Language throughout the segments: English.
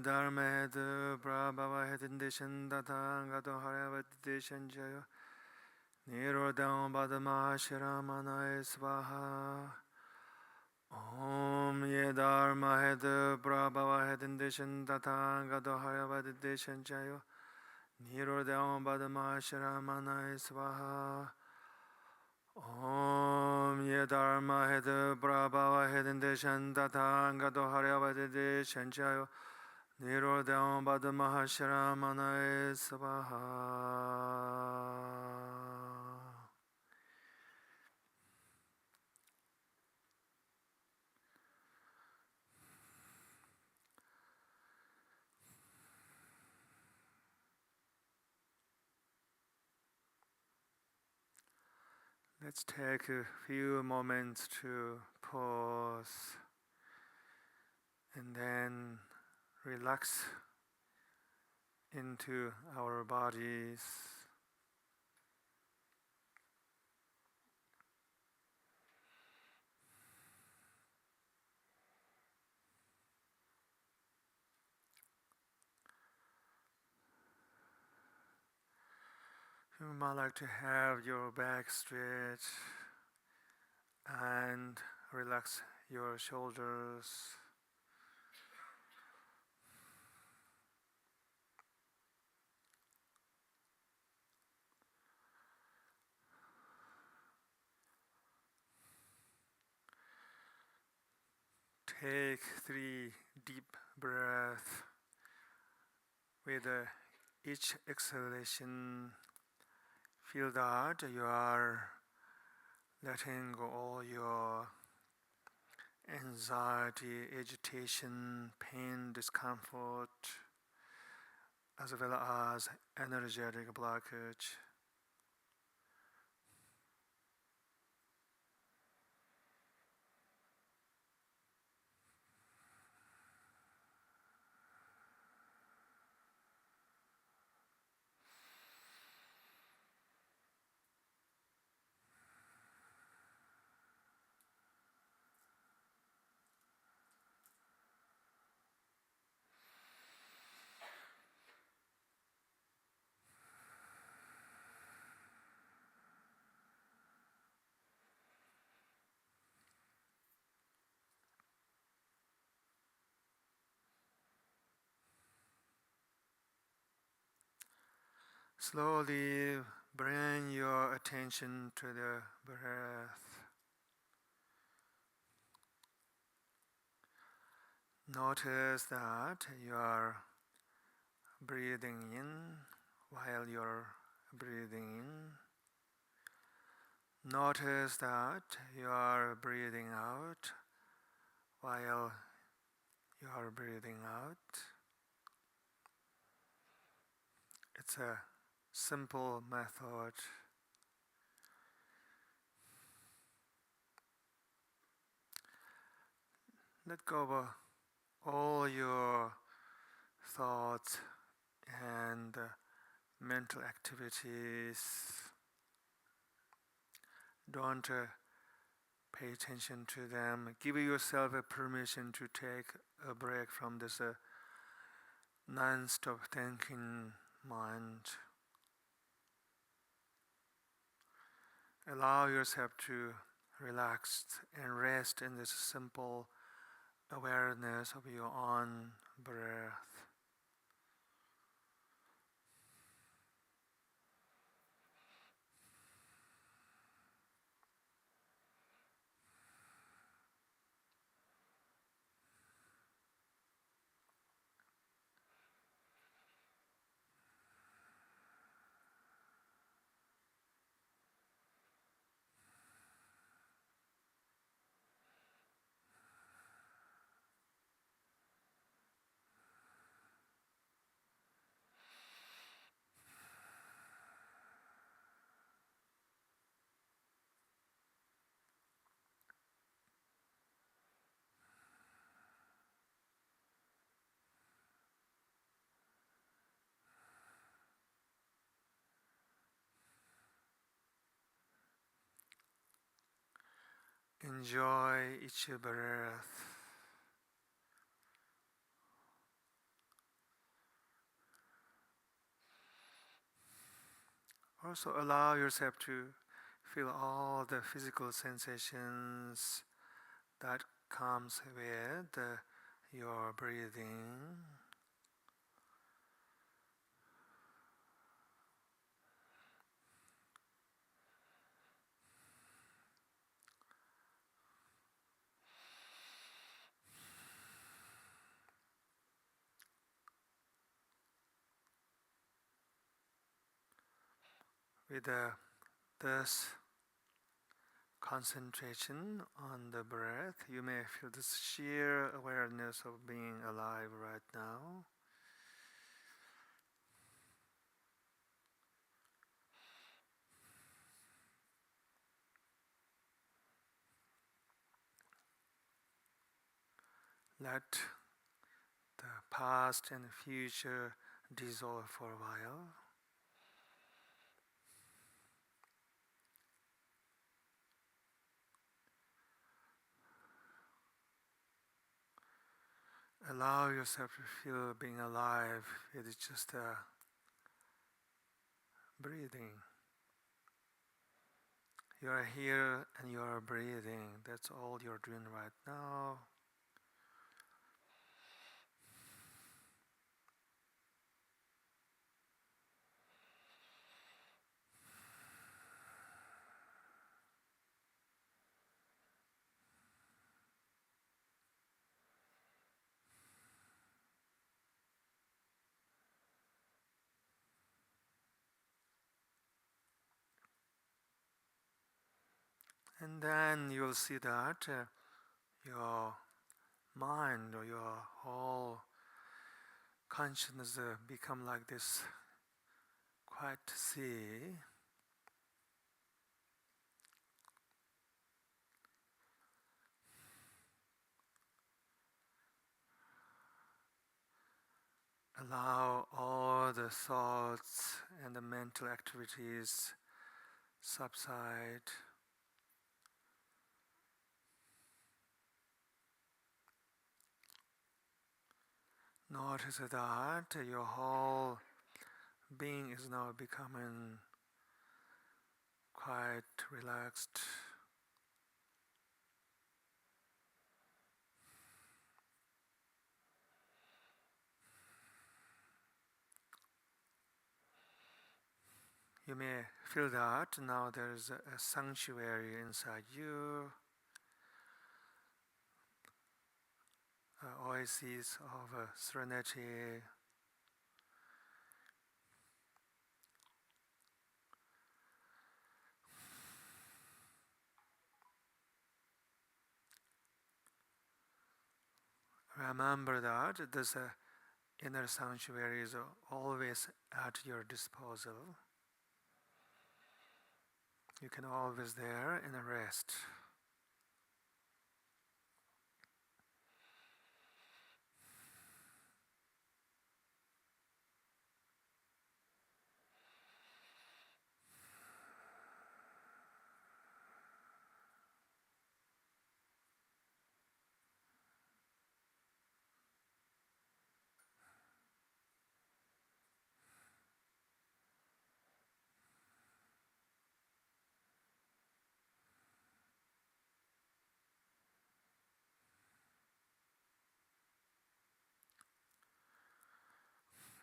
Dharma Head Prabhava Head Indishan Tatangado Haravat Dishanjayo Nirodam Badama Shiramanaya Swaha Om Ye Dharma Head Prabhava Head Indishan Tatangado Haravat Dishanjayo Nirodam Badama Shiramanaya Swaha Om Ye Dharma Head Prabhava Head Indishan Tatangado Haravat Dishanjayo Nirodham Badamahashramanaya Svaha. Let's take a few moments to pause and then relax into our bodies. You might like to have your back straight and relax your shoulders. Take 3 deep breaths. With each exhalation, feel that you are letting go all your anxiety, agitation, pain, discomfort, as well as energetic blockage. Slowly bring your attention to the breath. Notice that you are breathing in while you're breathing in. Notice that you are breathing out while you are breathing out. It's a simple method. Let go of all your thoughts and mental activities. Don't pay attention to them. Give yourself a permission to take a break from this non-stop thinking mind. Allow yourself to relax and rest in this simple awareness of your own breath. Enjoy each breath. Also allow yourself to feel all the physical sensations that comes with your breathing. With this concentration on the breath, you may feel this sheer awareness of being alive right now. Let the past and future dissolve for a while. Allow yourself to feel being alive with just breathing. You are here and you are breathing. That's all you're doing right now. And then you'll see that your mind or your whole consciousness become like this quiet sea. Allow all the thoughts and the mental activities subside. Notice that your whole being is now becoming quite relaxed. You may feel that now there is a sanctuary inside you, an oasis of serenity. Remember that this inner sanctuary is always at your disposal. You can always there and rest.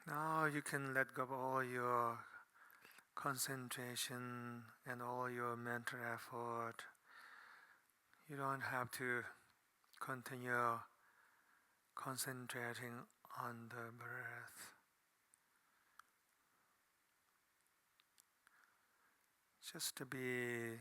Now you can let go of all your concentration and all your mental effort. You don't have to continue concentrating on the breath. Just to be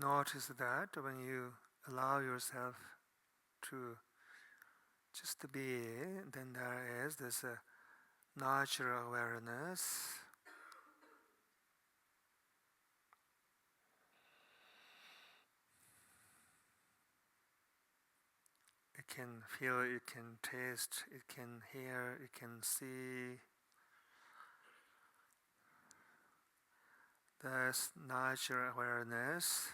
notice that when you allow yourself to just to be, then there is this natural awareness. It can feel, it can taste, it can hear, it can see. This natural awareness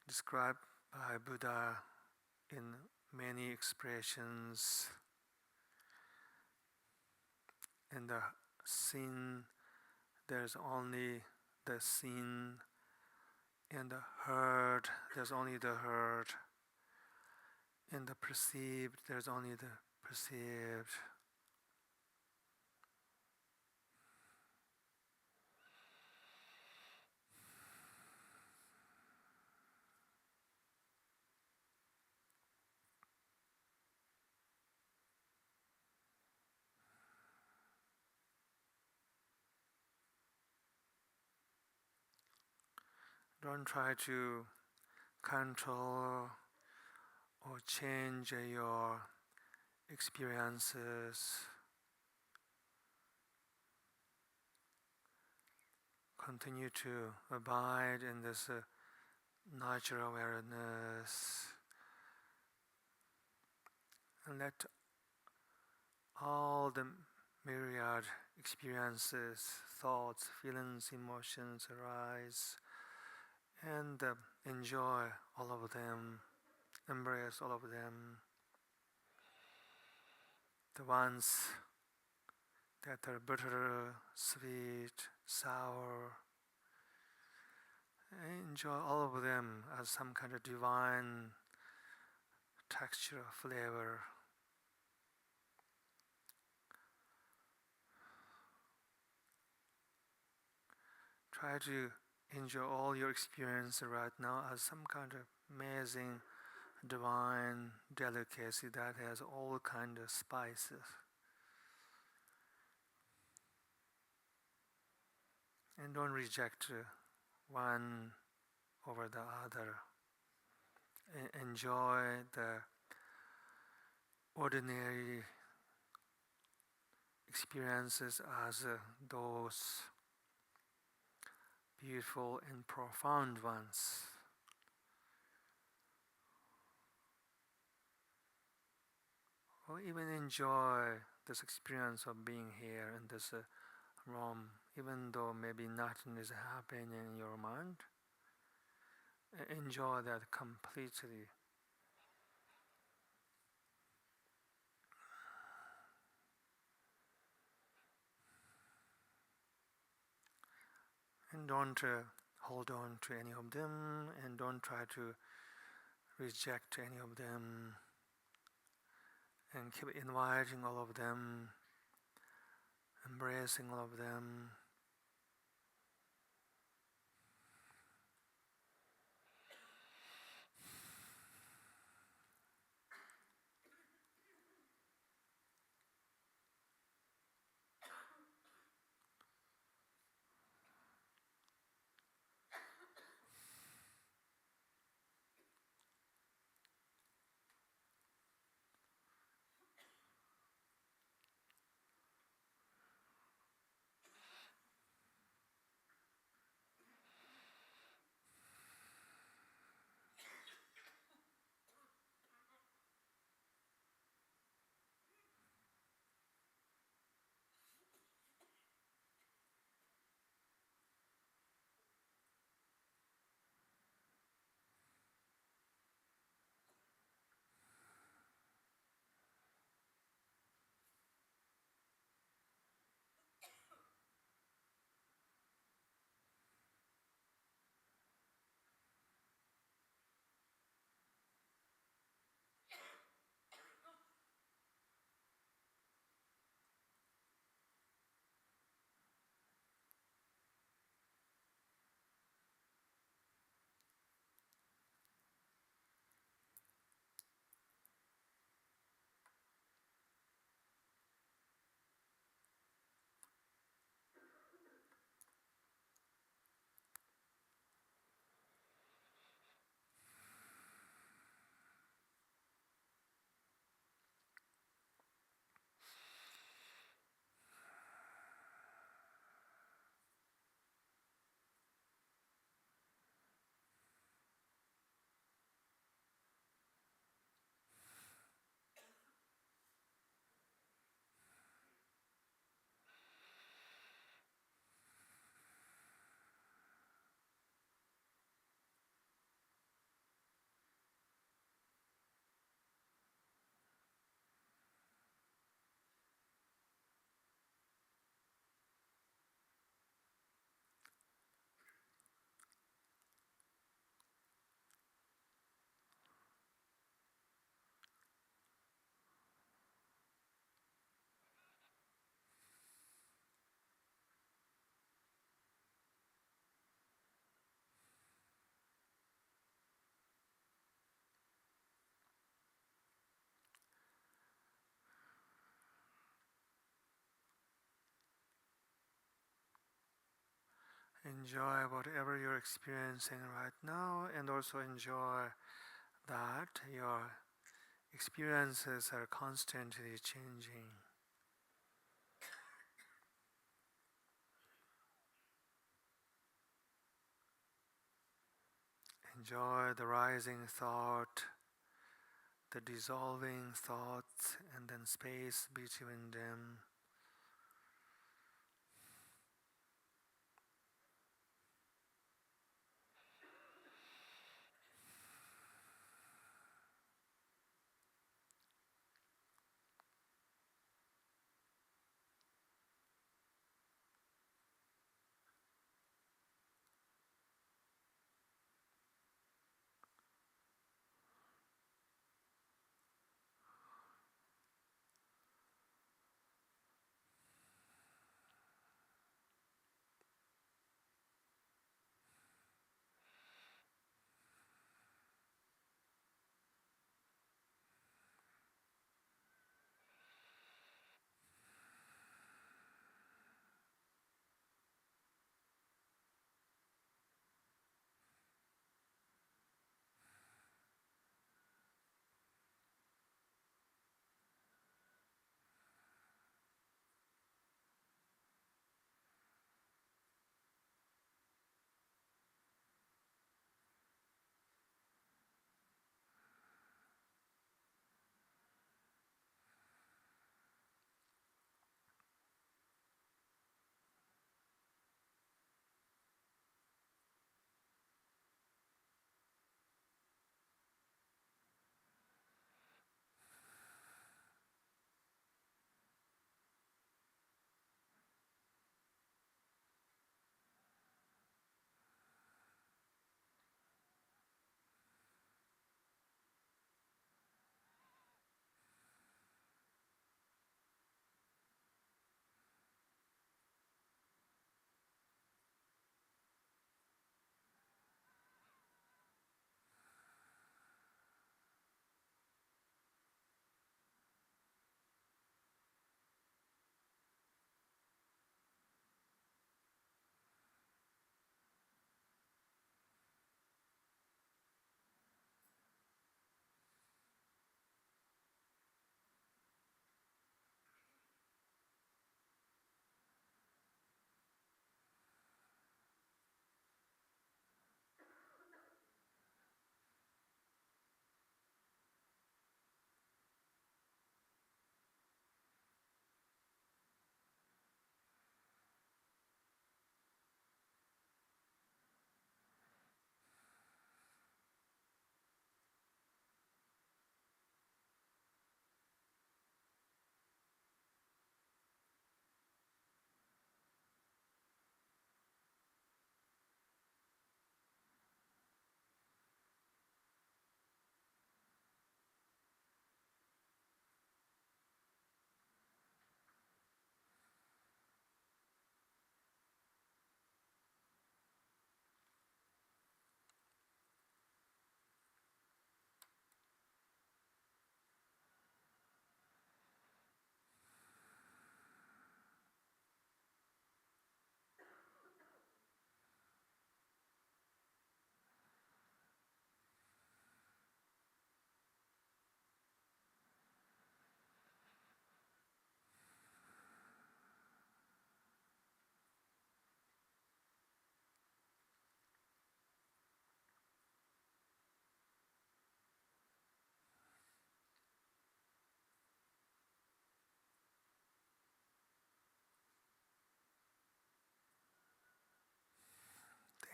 described by Buddha in many expressions. In the seen, there's only the seen. In the heard, there's only the heard. In the perceived, there's only the perceived. Don't try to control or change your experiences. Continue to abide in this natural awareness and let all the myriad experiences, thoughts, feelings, emotions arise and enjoy all of them, embrace all of them. The ones that are bitter, sweet, sour, enjoy all of them as some kind of divine texture, flavor. Try to enjoy all your experience right now as some kind of amazing, divine delicacy that has all kind of spices. And don't reject one over the other. Enjoy the ordinary experiences as those beautiful and profound ones. Or even enjoy this experience of being here in this room, even though maybe nothing is happening in your mind. Enjoy that completely. And don't hold on to any of them, and don't try to reject any of them, and keep inviting all of them, embracing all of them. enjoy whatever you're experiencing right now, and also enjoy that your experiences are constantly changing. Enjoy the rising thought, the dissolving thoughts, and then space between them.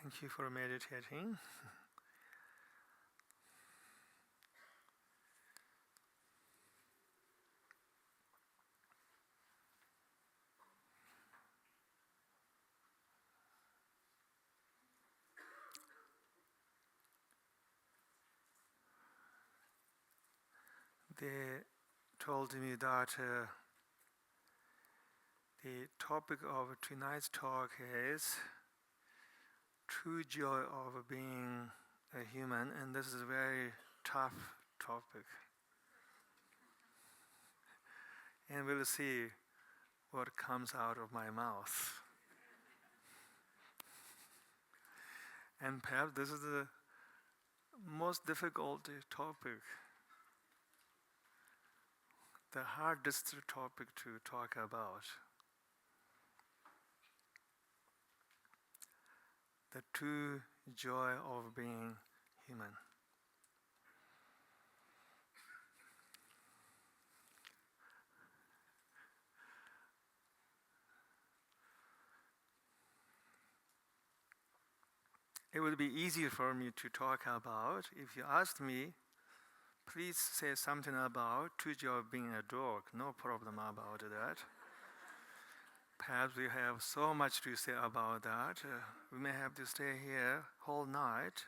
Thank you for meditating. They told me that the topic of tonight's talk is true joy of being a human, and this is a very tough topic. And we'll see what comes out of my mouth. And perhaps this is the most difficult topic, the hardest topic to talk about. The true joy of being human. It would be easier for me to talk about if you asked me, please say something about true joy of being a dog. No problem about that. Perhaps we have so much to say about that. We may have to stay here whole night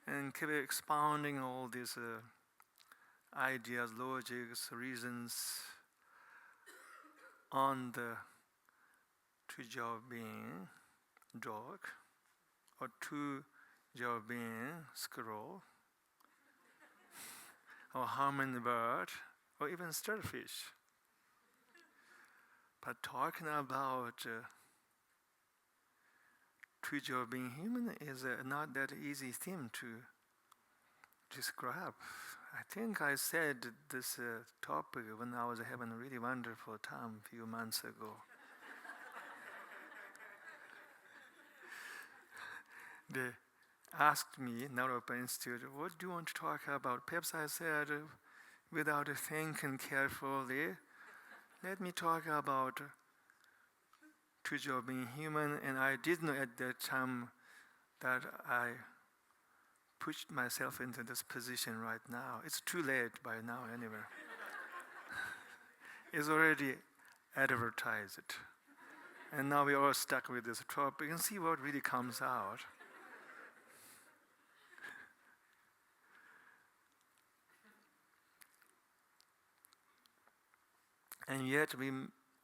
and keep expounding all these ideas, logics, reasons on the true joy of being dog, or true joy of being squirrel, or hummingbird, or even starfish. But talking about true joy of being human is not that easy thing to describe. I think I said this topic when I was having a really wonderful time a few months ago. They asked me, Naropa Institute, what do you want to talk about? Perhaps I said, without thinking carefully, let me talk about true joy of being human, and I did know at that time that I pushed myself into this position right now. It's too late by now anyway. It's already advertised. And now we're all stuck with this topic and see what really comes out. And yet we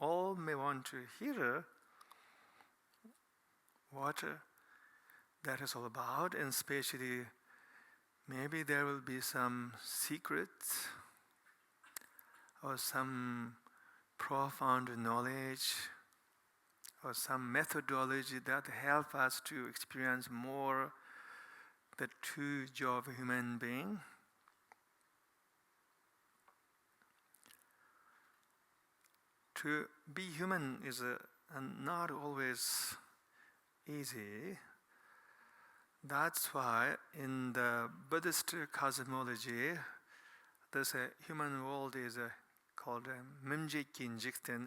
all may want to hear what that is all about, and especially maybe there will be some secrets or some profound knowledge or some methodology that help us to experience more the true joy of a human being. To be human is not always easy. That's why in the Buddhist cosmology, this human world is called Mimjikkin Jikten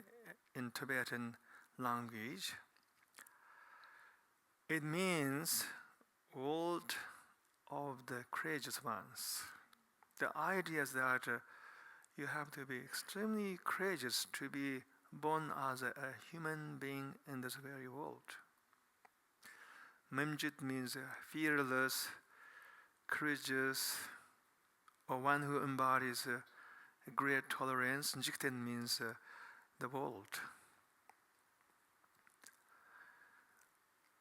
in Tibetan language. It means world of the courageous ones. The idea is that you have to be extremely courageous to be born as a human being in this very world. Mimjit means fearless, courageous, or one who embodies a great tolerance. Jikten means the world.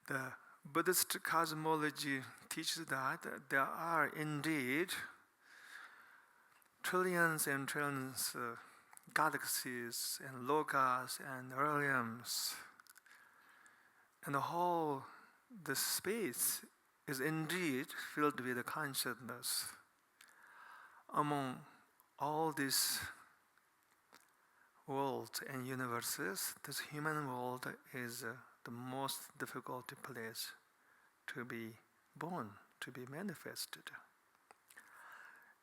The Buddhist cosmology teaches that there are indeed trillions and trillions galaxies and lokas and realms, and the whole the space is indeed filled with consciousness. Among all these worlds and universes, this human world is the most difficult place to be born, to be manifested.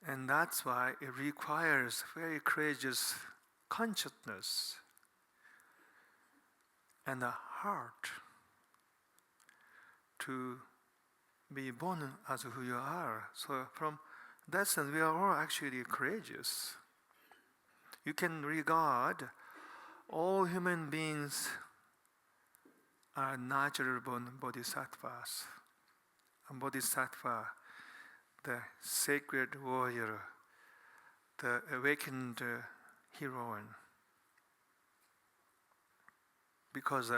And that's why it requires very courageous consciousness and a heart to be born as who you are. So from that sense, we are all actually courageous. You can regard all human beings are natural born bodhisattvas. A bodhisattva, the sacred warrior, the awakened heroine. Because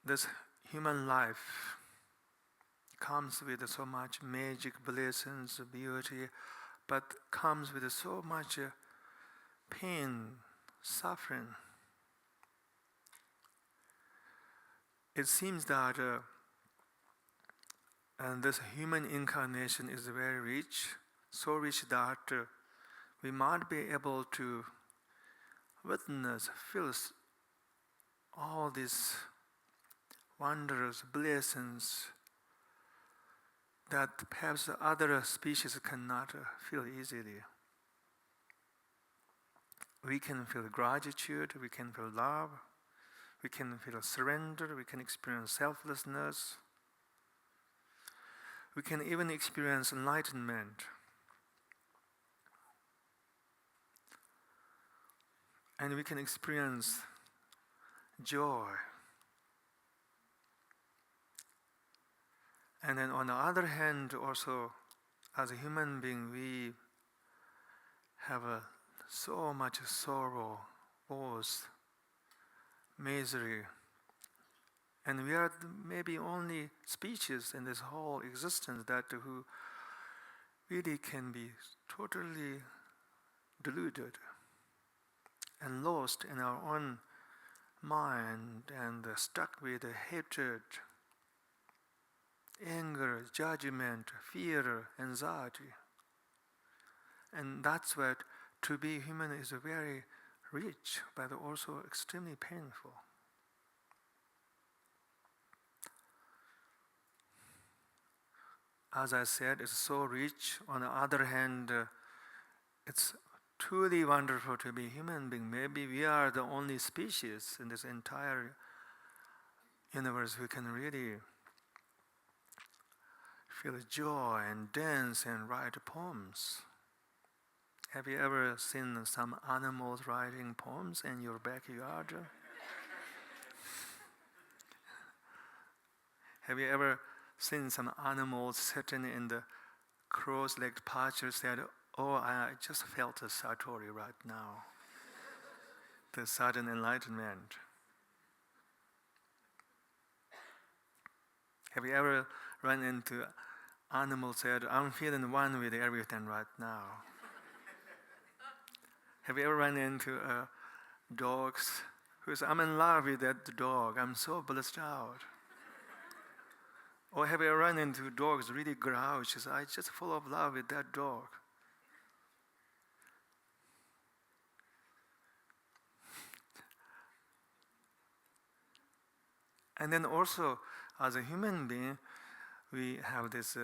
this human life comes with so much magic, blessings, beauty, but comes with so much pain, suffering. It seems that And this human incarnation is very rich, so rich that we might be able to witness, feel all these wondrous blessings that perhaps other species cannot feel easily. We can feel gratitude, we can feel love, we can feel surrender, we can experience selflessness, we can even experience enlightenment. And we can experience joy. And then on the other hand, also, as a human being, we have so much sorrow, woes, misery. And we are maybe only species in this whole existence that who really can be totally deluded and lost in our own mind and stuck with hatred, anger, judgment, fear, anxiety. And that's what to be human is very rich, but also extremely painful. As I said, it's so rich. On the other hand, it's truly wonderful to be human being. Maybe we are the only species in this entire universe who can really feel joy and dance and write poems. Have you ever seen some animals writing poems in your backyard? Have you ever seen some animals sitting in the cross-legged posture said, "Oh, I just felt a satori right now." The sudden enlightenment. Have you ever run into animals said, "I'm feeling one with everything right now"? Have you ever run into dogs who says, "I'm in love with that dog, I'm so blissed out"? Or have you ever run into dogs really grouchy, "I just full of love with that dog"? And then also, as a human being, we have this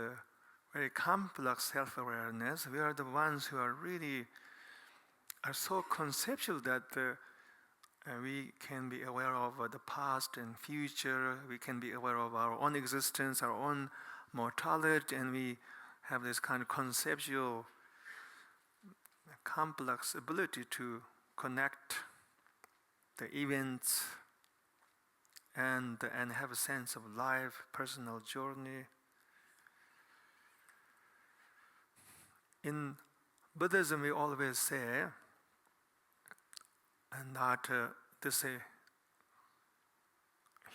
very complex self-awareness. We are the ones who are so conceptual that we can be aware of the past and future. We can be aware of our own existence, our own mortality, and we have this kind of conceptual, complex ability to connect the events and have a sense of life, personal journey. In Buddhism, we always say that this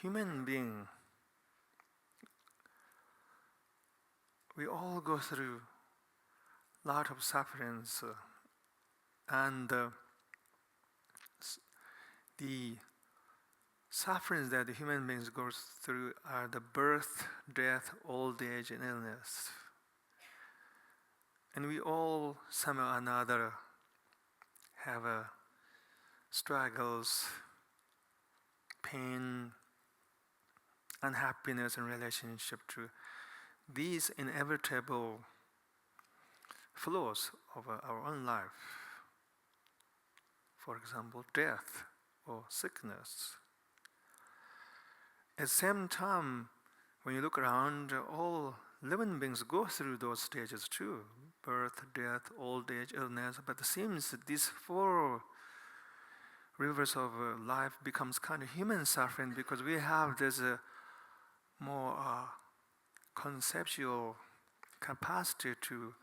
human being, we all go through a lot of sufferings, and the sufferings that the human beings go through are the birth, death, old age, and illness. And we all, somehow or another, have struggles, pain, unhappiness in relationship to these inevitable flows of our own life. For example, death or sickness. At the same time, when you look around, all living beings go through those stages too. Birth, death, old age, illness. But it seems that these four rivers of life becomes kind of human suffering because we have this more conceptual capacity to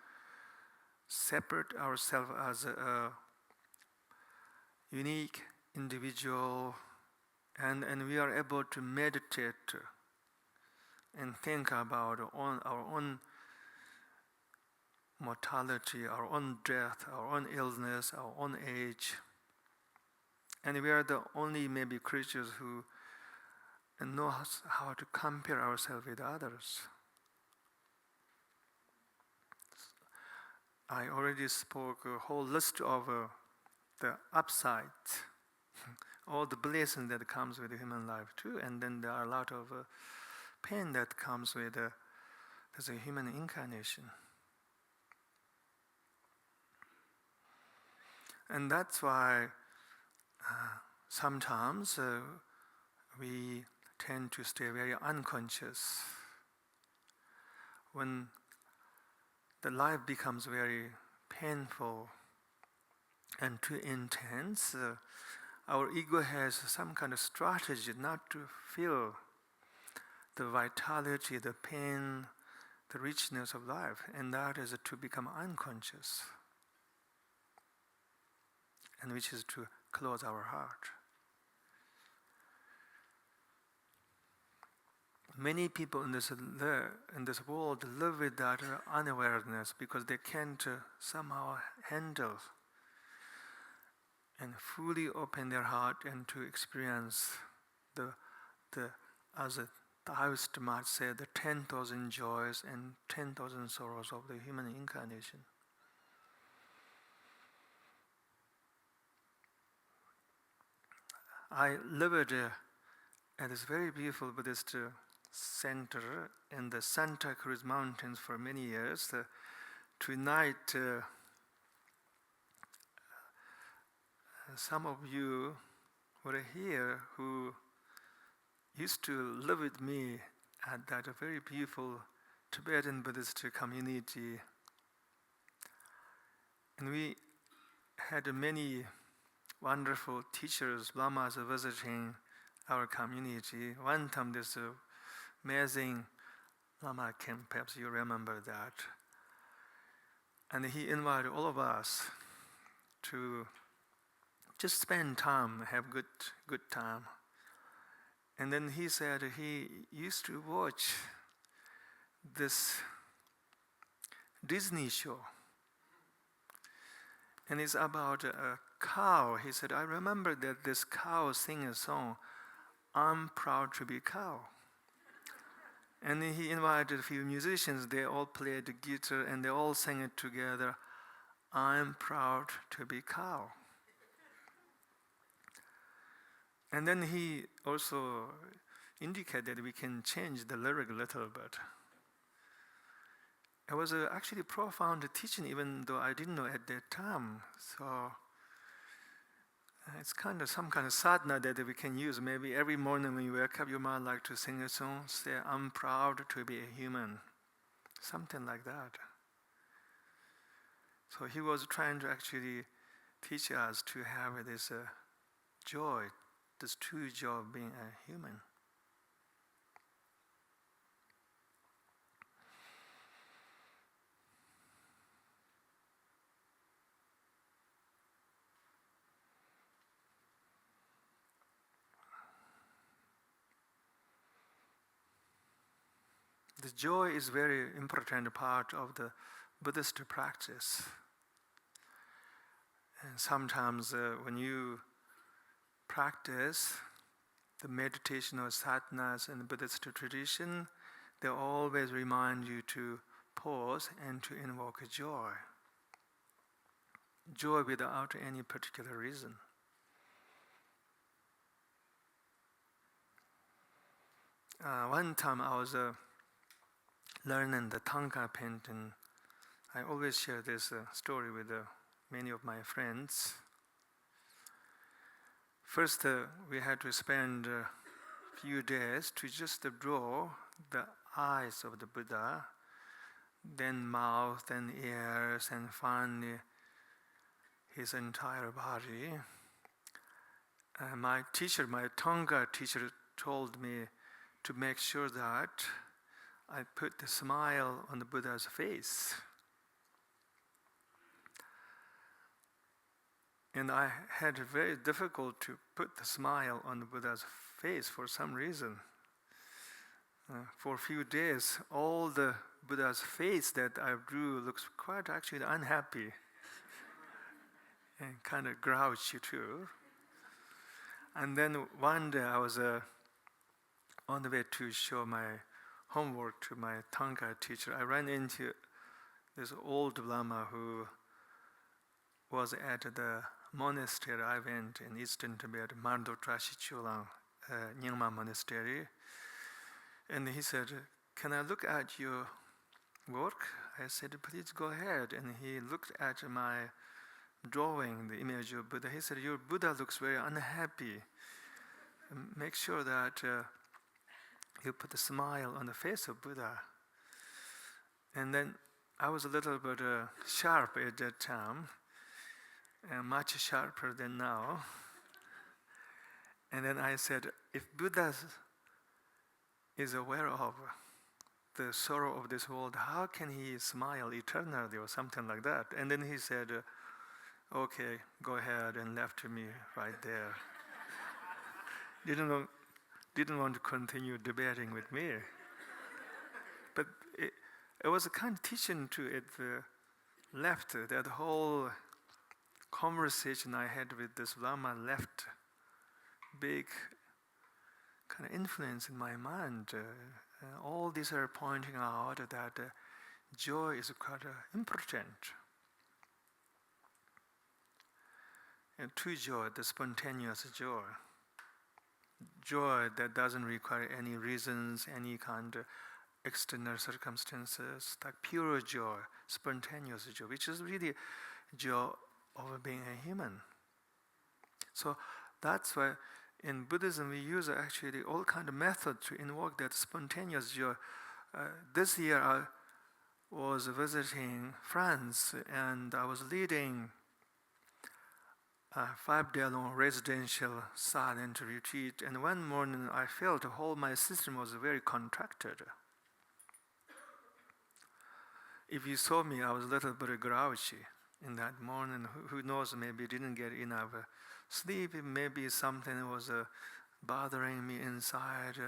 separate ourselves as a unique individual, and we are able to meditate and think about our own mortality, our own death, our own illness, our own age. And we are the only maybe creatures who know how to compare ourselves with others. I already spoke a whole list of the upsides, all the blessings that comes with human life too, and then there are a lot of pain that comes with as a human incarnation. And that's why sometimes we tend to stay very unconscious. When the life becomes very painful and too intense, our ego has some kind of strategy not to feel the vitality, the pain, the richness of life, and that is to become unconscious, and which is to close our heart. Many people in this world live with that unawareness because they can't somehow handle and fully open their heart and to experience the as the Taoist might say, the 10,000 joys and 10,000 sorrows of the human incarnation. I lived at this very beautiful Buddhist center in the Santa Cruz Mountains for many years. Tonight, some of you were here who used to live with me at that very beautiful Tibetan Buddhist community. And we had many wonderful teachers, lamas visiting our community. One time this amazing Lama came, perhaps you remember that. And he invited all of us to just spend time, have good time. And then he said he used to watch this Disney show. And it's about a cow. He said, I remember that this cow sang a song, I'm proud to be cow. And then he invited a few musicians. They all played the guitar and they all sang it together, I'm proud to be cow. And then he also indicated we can change the lyric a little bit. It was actually profound teaching, even though I didn't know at that time. So it's kind of some kind of sadhana that we can use. Maybe every morning when you wake up, you might like to sing a song, say, I'm proud to be a human. Something like that. So he was trying to actually teach us to have this joy, this true joy of being a human. The joy is very important part of the Buddhist practice. And sometimes when you practice the meditation or sadhanas in the Buddhist tradition, they always remind you to pause and to invoke joy. Joy without any particular reason. One time I was learning the Thangka painting. I always share this story with many of my friends. First, we had to spend a few days to just draw the eyes of the Buddha, then mouth and ears, and finally his entire body. My teacher, my Thangka teacher, told me to make sure that I put the smile on the Buddha's face. And I had very difficult to put the smile on the Buddha's face for some reason. For a few days, all the Buddha's face that I drew looks quite actually unhappy and kind of grouchy too. And then one day I was on the way to show my homework to my Thangka teacher. I ran into this old Lama who was at the monastery I went in eastern Tibet, Mardo Trashi Chulang, Nyingma monastery. And he said, "Can I look at your work?" I said, "Please go ahead." And he looked at my drawing, the image of Buddha. He said, "Your Buddha looks very unhappy. Make sure that you put a smile on the face of Buddha." And then I was a little bit sharp at that time, and much sharper than now. And then I said, if Buddha is aware of the sorrow of this world, how can he smile eternally or something like that? And then he said, "Okay, go ahead," and left me right there. Didn't want to continue debating with me. But it was a kind of teaching to it left, that whole conversation I had with this Lama left big kind of influence in my mind. All these are pointing out that joy is quite important. And true joy, the spontaneous joy. Joy that doesn't require any reasons, any kind of external circumstances, like pure joy, spontaneous joy, which is really joy of being a human. So that's why in Buddhism we use actually all kind of methods to invoke that spontaneous joy. This year I was visiting France and I was leading a 5-day-long residential silent retreat, and one morning I felt the whole my system was very contracted. If you saw me, I was a little bit grouchy in that morning. Who knows, maybe didn't get enough sleep, maybe something was bothering me inside.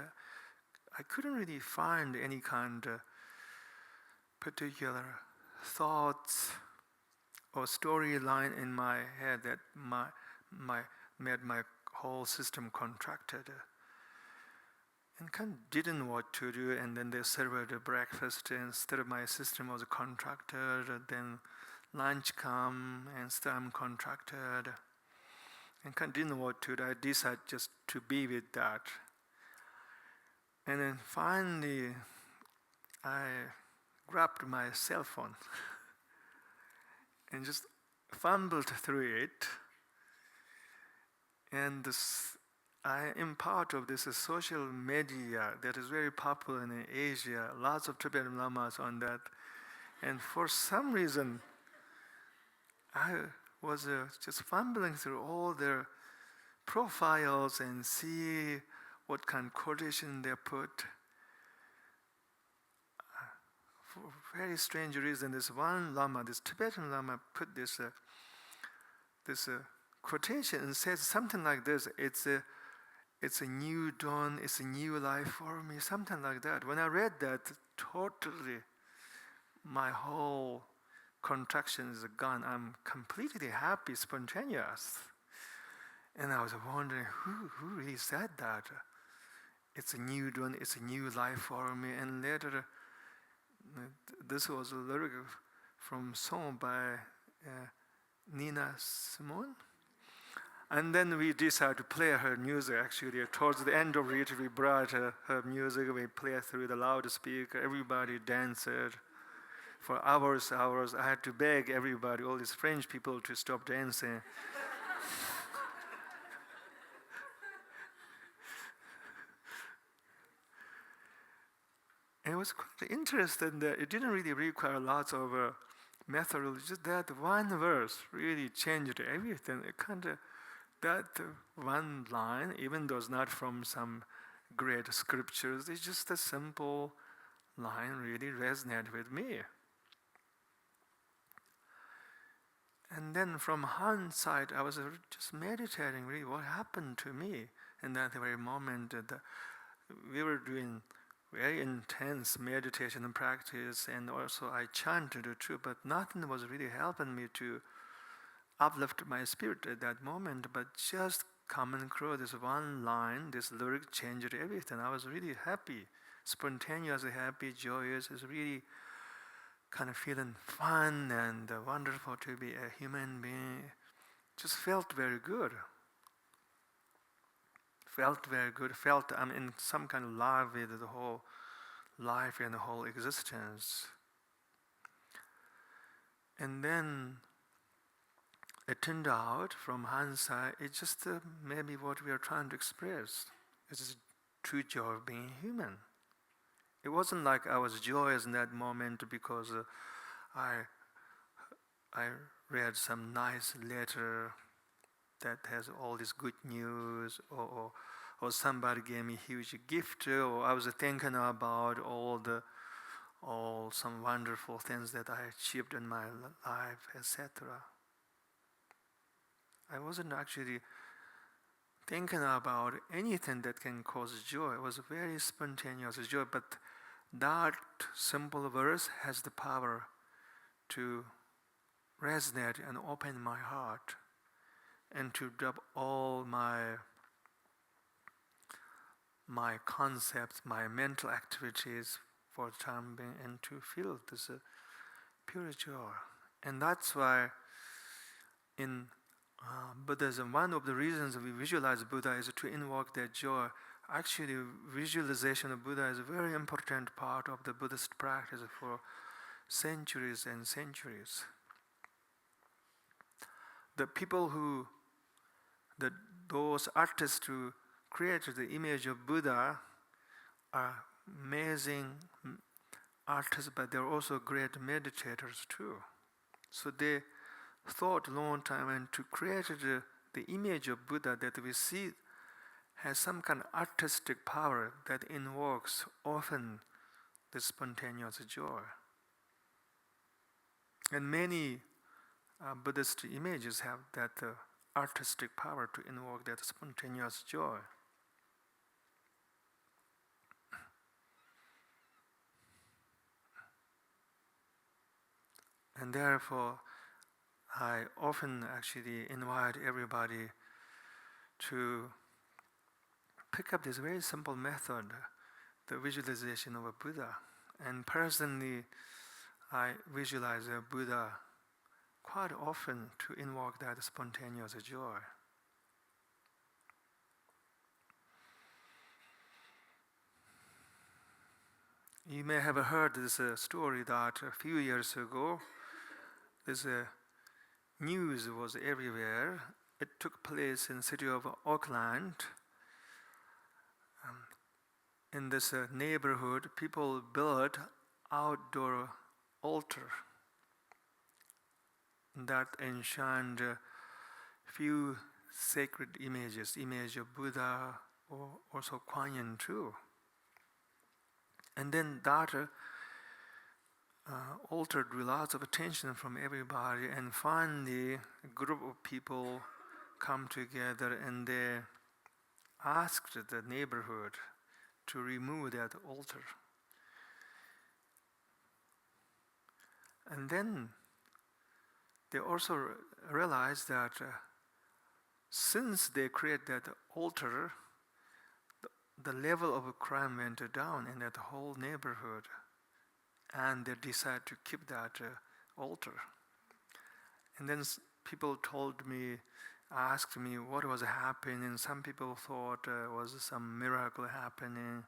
I couldn't really find any kind of particular thoughts or storyline in my head that made my whole system contracted. And kind of didn't know what to do, and then they served the breakfast, and instead of my system was contracted, then lunch come, and still I'm contracted, and kind of didn't know what to do. I decided just to be with that. And then finally, I grabbed my cell phone and just fumbled through it. And I am part of this social media that is very popular in Asia. Lots of Tibetan Lamas on that. And for some reason, I was just fumbling through all their profiles and see what kind of quotation they put. For a very strange reason, this one Lama, this Tibetan Lama, put this quotation and says something like this: It's a new dawn, it's a new life for me, something like that. When I read that, totally, my whole contraction is gone. I'm completely happy, spontaneous. And I was wondering, who really said that? It's a new dawn, it's a new life for me. And later, this was a lyric from song by Nina Simone. And then we decided to play her music. Actually, towards the end of it, we brought her music. We played through the loudspeaker. Everybody danced for hours. I had to beg everybody, all these French people, to stop dancing. And it was quite interesting that it didn't really require lots of methodology. Just that one verse really changed everything. It kind of, that one line, even though it's not from some great scriptures, it's just a simple line really resonated with me. And then from hindsight, I was just meditating really what happened to me in that very moment. That we were doing very intense meditation and practice, and also I chanted too, but nothing was really helping me to uplift my spirit at that moment. But just coming across this one line, this lyric changed everything. I was really happy, spontaneously happy, joyous. It's really kind of feeling fun and wonderful to be a human being. Just felt very good. Felt very good. Felt I'm in some kind of love with the whole life and the whole existence. And then it turned out from hindsight, it's just maybe what we are trying to express. It's true joy of being human. It wasn't like I was joyous in that moment because I read some nice letter that has all this good news, or somebody gave me a huge gift, or I was thinking about all some wonderful things that I achieved in my life, etc. I wasn't actually thinking about anything that can cause joy. It was a very spontaneous joy, but that simple verse has the power to resonate and open my heart and to drop all my concepts, my mental activities for the time being, and to feel this pure joy. And that's why in Buddhism, one of the reasons we visualize Buddha is to invoke that joy. Actually, visualization of Buddha is a very important part of the Buddhist practice for centuries and centuries. The people those artists who created the image of Buddha are amazing artists, but they're also great meditators too. So they thought a long time and to create the image of Buddha that we see has some kind of artistic power that invokes often the spontaneous joy. And many Buddhist images have that artistic power to invoke that spontaneous joy. And therefore, I often actually invite everybody to pick up this very simple method, the visualization of a Buddha. And personally, I visualize a Buddha quite often to invoke that spontaneous joy. You may have heard this story that a few years ago, this news was everywhere. It took place in the city of Auckland. In this neighborhood, people built outdoor altar that enshrined few sacred images, image of Buddha or also Kuan Yin too. And then that altar drew lots of attention from everybody, and finally a group of people come together and they asked the neighborhood to remove that altar. And then they also realized that since they created that altar, the level of crime went down in that whole neighborhood, and they decided to keep that altar. And then people asked me what was happening. Some people thought was some miracle happening.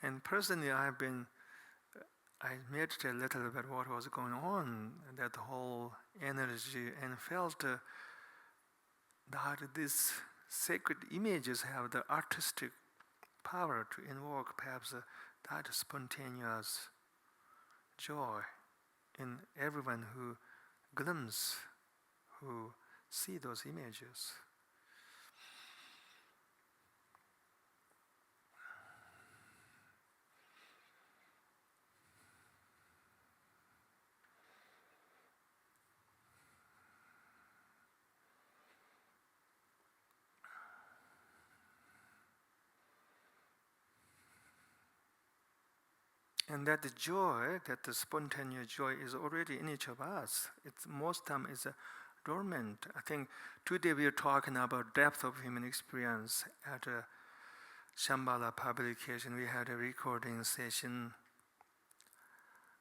And personally, I meditated a little bit what was going on, that whole energy, and felt that these sacred images have the artistic power to invoke perhaps that spontaneous joy in everyone who glimpses, who see those images. And that the joy, that the spontaneous joy is already in each of us. It's most time is dormant. I think today we are talking about depth of human experience at a Shambhala publication. We had a recording session.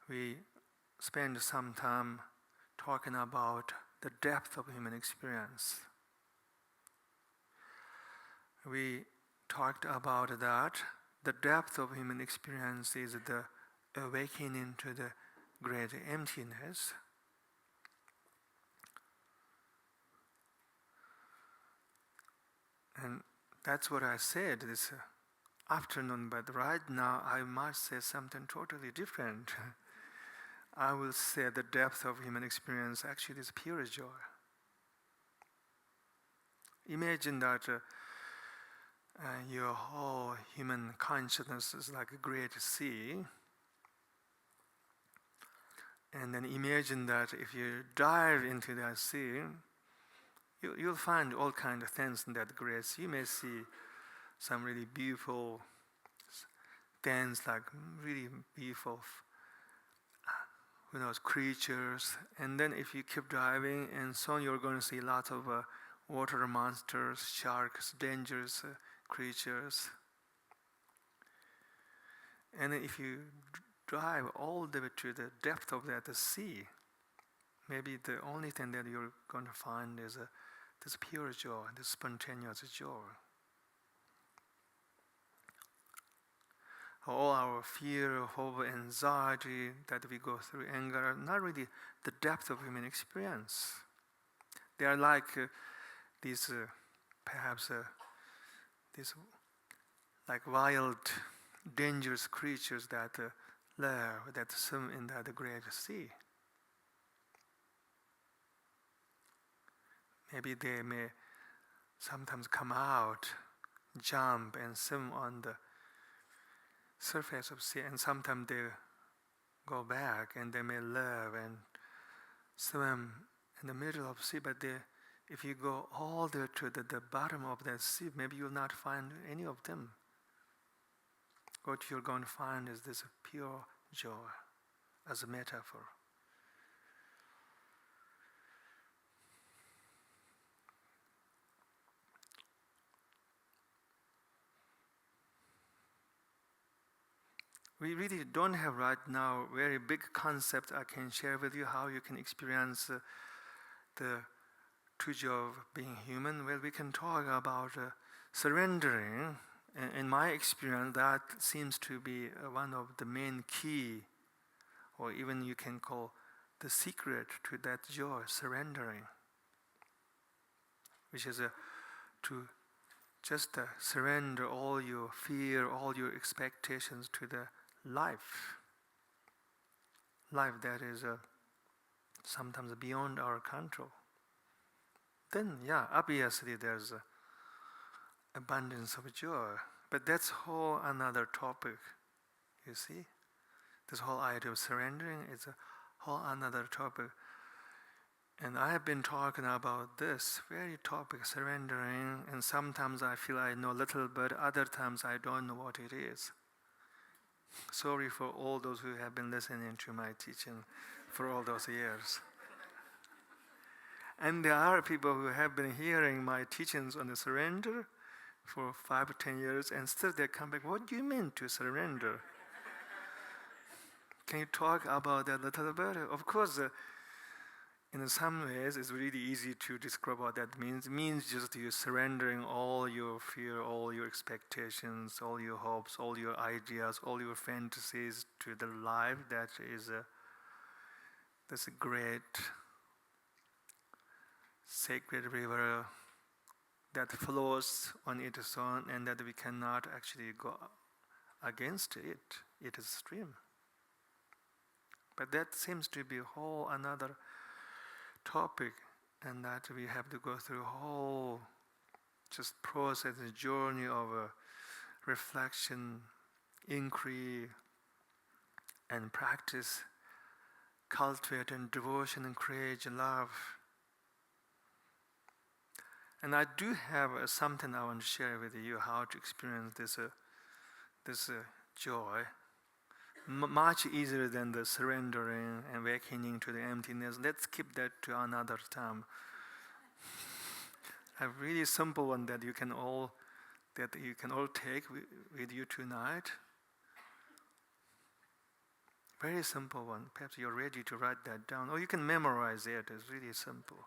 We spend some time talking about the depth of human experience. We talked about that. The depth of human experience is the awakening to the great emptiness. And that's what I said this afternoon, but right now I must say something totally different. I will say the depth of human experience actually is pure joy. Imagine that your whole human consciousness is like a great sea. And then imagine that if you dive into that sea, you'll find all kinds of things in that great sea. You may see some really beautiful things, like really beautiful creatures. And then if you keep diving, and soon you're going to see lots of water monsters, sharks, dangerous creatures. And if you dive all the way to the depth of that sea, maybe the only thing that you're going to find is this pure joy, this spontaneous joy. All our fear, hope, anxiety that we go through, anger, are not really the depth of human experience. They are like these like wild, dangerous creatures that live, that swim in that great sea. Maybe they may sometimes come out, jump, and swim on the surface of sea, and sometimes they go back and they may live and swim in the middle of sea, but if you go all the way to the bottom of that sea, maybe you'll not find any of them. What you're going to find is this pure joy as a metaphor. We really don't have right now very big concept I can share with you how you can experience the true joy of being human. Well, we can talk about surrendering. In my experience, that seems to be one of the main key, or even you can call the secret to that joy, surrendering, which is to just surrender all your fear, all your expectations to the life that is sometimes beyond our control. Then, obviously there's abundance of joy, but that's whole another topic. You see, this whole idea of surrendering is a whole another topic, and I have been talking about this very topic, surrendering, and sometimes I feel I know a little bit, other times I don't know what it is. Sorry for all those who have been listening to my teaching for all those years. And there are people who have been hearing my teachings on the surrender for 5 or 10 years, and still they come back, what do you mean to surrender? Can you talk about that a little bit? Of course, in some ways, it's really easy to describe what that means. It means just you surrendering all your fear, all your expectations, all your hopes, all your ideas, all your fantasies to the life that is this great sacred river that flows on its own, and that we cannot actually go against it. It is a stream. But that seems to be a whole another topic, and that we have to go through a whole just process, a journey of reflection, inquiry, and practice, cultivate and devotion and courage and love. And I do have something I want to share with you, how to experience this joy. Much easier than the surrendering and awakening to the emptiness. Let's keep that to another time. A really simple one that you can all take with you tonight. Very simple one. Perhaps you're ready to write that down, or you can memorize it. It's really simple.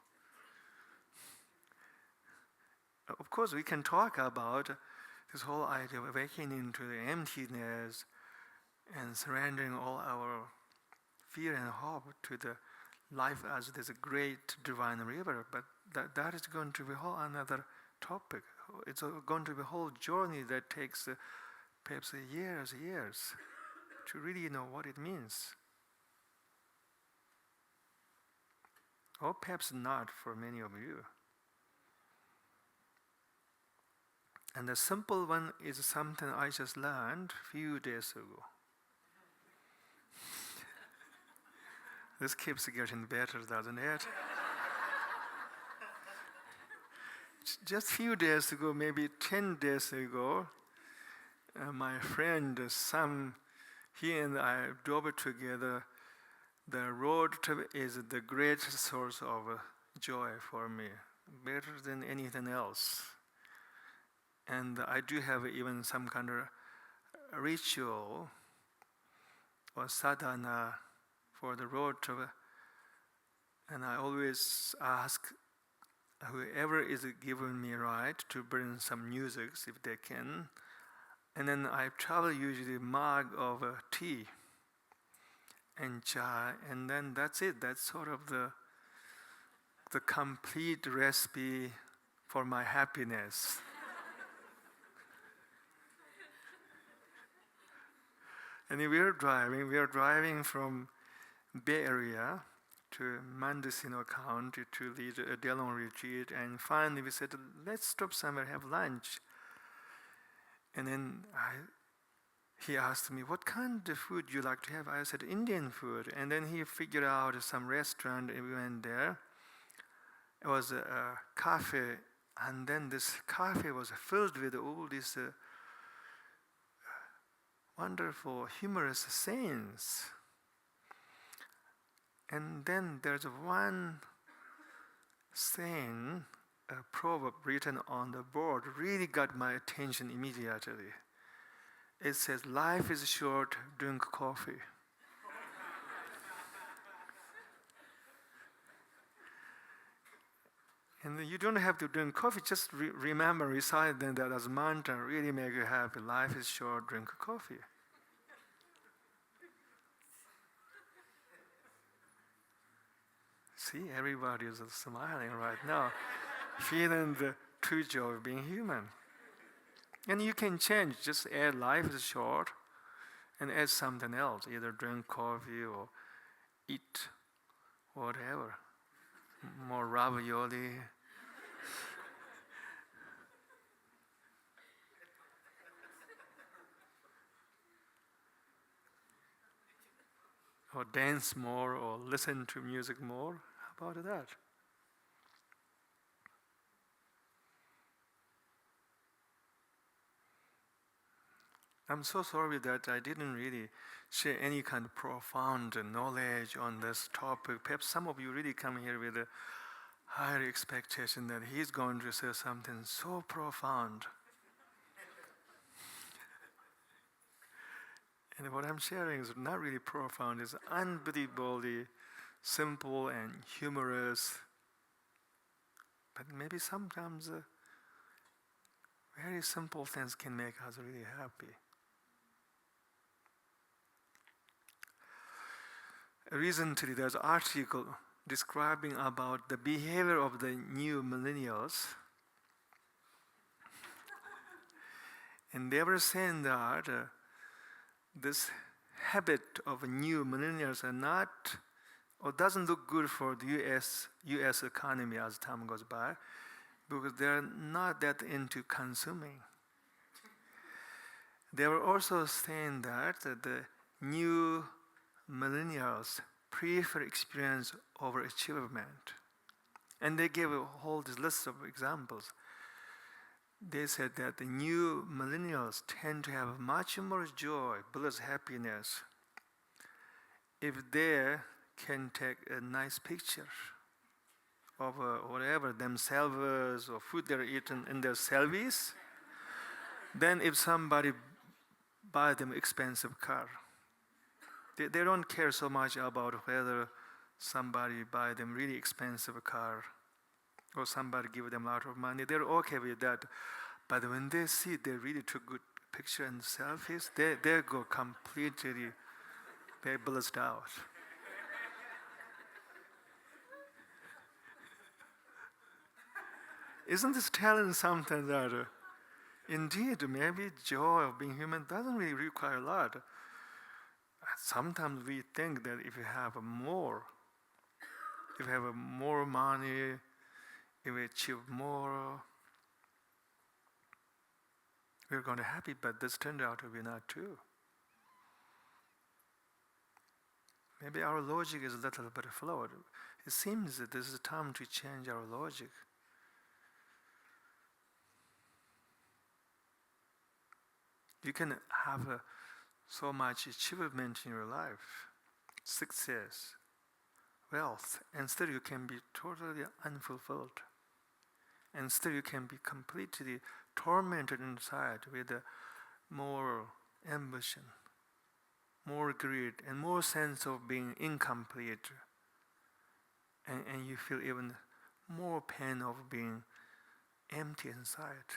Of course, we can talk about this whole idea of awakening to the emptiness and surrendering all our fear and hope to the life as this great divine river, but that is going to be a whole another topic. It's going to be a whole journey that takes perhaps years to really know what it means. Or perhaps not for many of you. And the simple one is something I just learned a few days ago. This keeps getting better, doesn't it? Just a few days ago, maybe 10 days ago, my friend Sam, he and I drove together. The road trip is the great source of joy for me, better than anything else. And I do have even some kind of ritual or sadhana for the road trip. And I always ask whoever is giving me right to bring some music if they can. And then I travel usually a mug of tea and chai, and then that's it. That's sort of the complete recipe for my happiness. And we are driving from Bay Area to Mendocino County to lead a day-long retreat, and finally we said, let's stop somewhere, have lunch. And then he asked me, what kind of food do you like to have? I said, Indian food. And then he figured out some restaurant, and we went there. It was a cafe, and then this cafe was filled with all these wonderful, humorous sayings. And then there's one saying, a proverb written on the board, really got my attention immediately. It says, life is short, drink coffee. And you don't have to drink coffee, just remember, recite that as mantra, really make you happy. Life is short, drink coffee. See, everybody is smiling right now, feeling the true joy of being human. And you can change, just add life is short and add something else, either drink coffee or eat whatever, more ravioli. Or dance more, or listen to music more. How about that? I'm so sorry that I didn't really share any kind of profound knowledge on this topic. Perhaps some of you really come here with a higher expectation that he's going to say something so profound. And what I'm sharing is not really profound. It's unbelievably simple and humorous. But maybe sometimes very simple things can make us really happy. Recently, there's an article describing about the behavior of the new millennials. And they were saying that this habit of new millennials are not, or doesn't look good for the US economy as time goes by, because they're not that into consuming. They were also saying that the new millennials prefer experience over achievement. And they gave a whole list of examples. They said that the new millennials tend to have much more joy, bliss, happiness, if they can take a nice picture of whatever, themselves or food they're eating in their selfies, than if somebody buy them expensive car. They don't care so much about whether somebody buy them really expensive car or somebody give them a lot of money. They're okay with that. But when they see they really took good picture and selfies, they go completely, they blast out. Isn't this telling something that indeed maybe joy of being human doesn't really require a lot? Sometimes we think that if you have more money, if we achieve more, we're going to be happy, but this turned out to be not true. Maybe our logic is a little bit flawed. It seems that this is time to change our logic. You can have so much achievement in your life, success, wealth, and still you can be totally unfulfilled. And still you can be completely tormented inside with more ambition, more greed, and more sense of being incomplete. And you feel even more pain of being empty inside.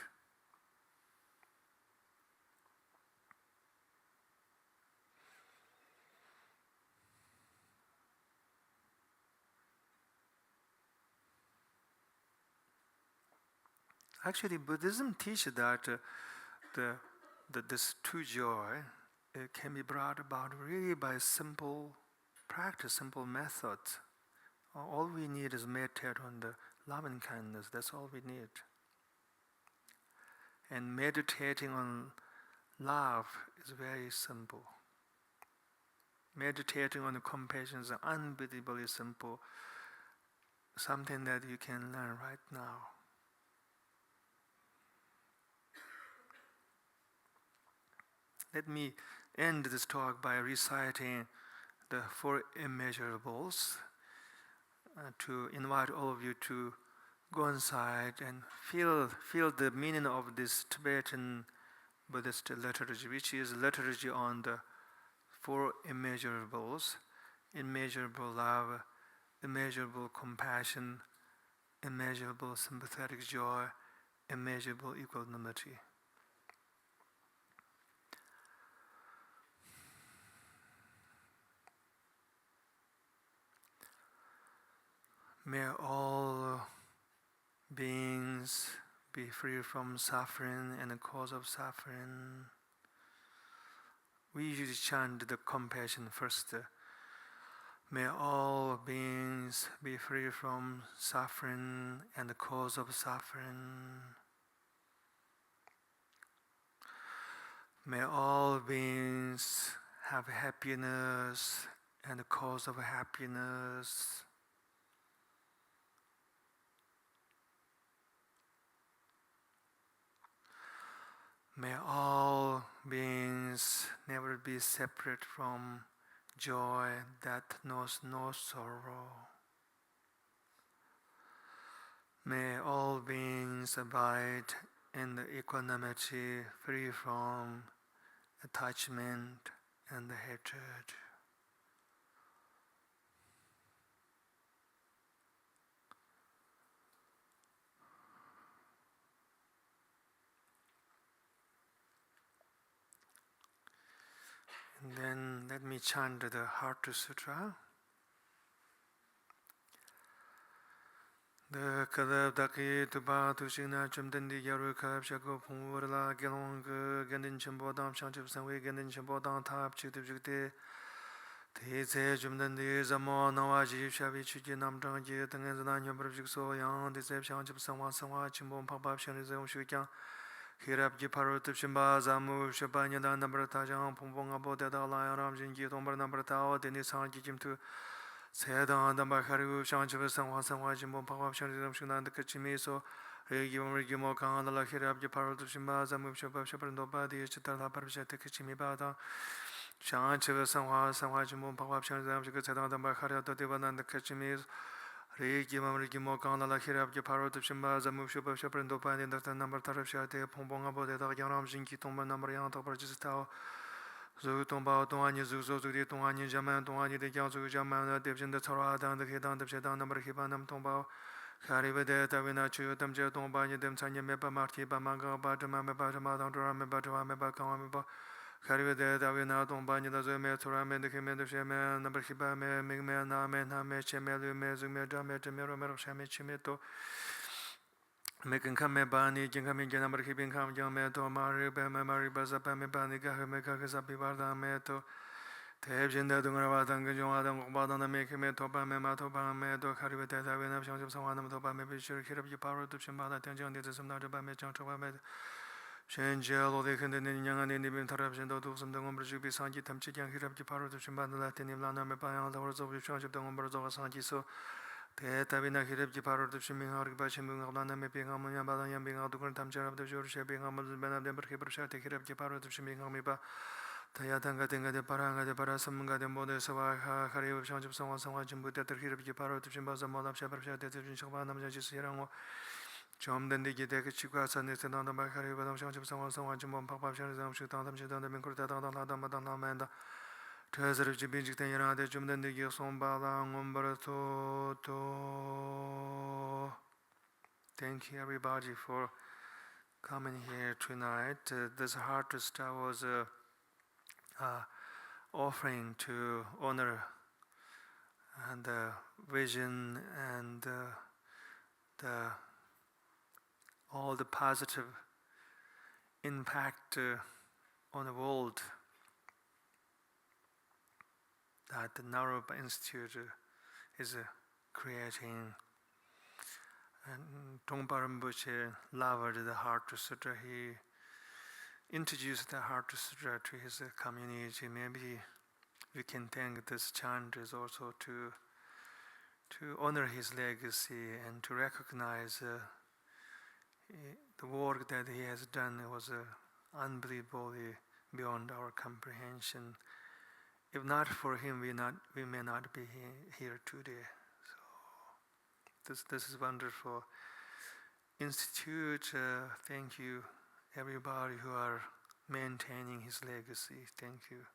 Actually, Buddhism teaches that this true joy can be brought about really by simple practice, simple methods. All we need is meditate on the loving kindness. That's all we need. And meditating on love is very simple. Meditating on the compassion is unbelievably simple. Something that you can learn right now. Let me end this talk by reciting the four immeasurables to invite all of you to go inside and feel the meaning of this Tibetan Buddhist liturgy, which is a liturgy on the four immeasurables: immeasurable love, immeasurable compassion, immeasurable sympathetic joy, immeasurable equanimity. May all beings be free from suffering and the cause of suffering. We usually chant the compassion first. May all beings be free from suffering and the cause of suffering. May all beings have happiness and the cause of happiness. May all beings never be separate from joy that knows no sorrow. May all beings abide in the equanimity free from attachment and hatred. And then let me chant the Heart Sutra. The Kadabdaki Tuba Tushina Chumdendi Yarukab Shako Pumurla Gelong Gandin Chimbodam Shanchip Sanwe Gandin Chimbodam Tap Chitubjukte Teze Chumdendi Zamo Nawaji Shavi Chuji Namdrangi Tangan Yabrajik So Yang Dizeb Shanchip Sanwa Sanwa Chimbom Papa Shanizam Shukyang Hirab Jiparo Tupshimba Zamu Shabanya Nambrata Jang Pumbong Abo Dada Ram Jingi Tomber Nambrata Denis Sanji Jimtu Sedan Dambakaru Shanchip Sanwa Sanwa Chimbom Papa Shanizam Shunan the Kachimiso Regimo Kan La Hirab Jiparo Tupshimba Zamu Shabab Shabrandova the Chitala Parvata Kachimibata Shanchip Sanwa Sanwa Chimbom Papa Shanizam Sedan Dambakaru Devanan the Kachimis Regimo Kan La Hirab Jiparo Tupshimba Zamu Shabab Shabrandova and the number Tarab Shate Pombong Abo the Yaram Jinki Tomba number Yan Toparjistao Zu Tongba, Tongani, Zuzo, Zudi, Tongani, Jaman, Tongani, the Jiangsu, Jaman, the Dibjin, the Torah, the Hidan, the Shedan, number Hibanam Tongba, Harivade, Tavina, Chu, Tamja, Tongba, Dem Sanya, Meba, Marti, Bamanga, Batama, Batama, Drama, Batama, Bakama, Harivade, Tavina, Tongba, the Zome, Torame, the Himen, the Sheman, number Hibame, Migman, Name, Chemelu, Mezumir, Damet, Mero, Shame, Chimeto. Making come bani, Jingami Janamar keeping come young meto, Mari, Bamari, Bazapami, Bani, Gahamazapi, Varda meto, Tejinda, Dungavatanga, Joadam, Badana, make a meto, Bamato, Bamato, Harivata, I have shown someone to Bama, be sure here of your power to Shimada, Tension, this is another Bamachon to Bama. Shangel, or they can then young and interruption to some number should be Sanji, Tamchi, and here of your power to Shimada, Latin, Lana, Mapan, the words of your church of the numbers of Sanji. So Tabina Hirib Paro to Shimming Bashim Lana mapping Amonia Balayam being out to Tamcher of the George shaping Amal Ben of the Berkipper take Hirib Paro to Shimming Amiba Tayatanga Tinga de Paranga de Parasamanga de Mode Sava Hari of Shanj of Someone Jimbu that Hirib Paro to Shimbaza Mod of Shepherd Shavanam Jajisirango Chom then they get a Chikas and it's another Bakari of Shanj of Someone Jimbo Papa Shanzam Shutan Shidan the Minkurta Madame Amanda. Treasure of Jibinjik and Yanade Jumden de Gilson Balang Umberato. Thank you everybody for coming here tonight. This heart to start was offering to honor and the vision and the all the positive impact on the world that the Naropa Institute is creating. And Trungpa Rinpoche loved the Heart to Sutra. He introduced the Heart to Sutra to his community. Maybe we can thank this chant is also to honor his legacy and to recognize the work that he has done. It was unbelievably beyond our comprehension. If not for him, we may not be here today. So this is wonderful. Institute, thank you everybody who are maintaining his legacy. Thank you.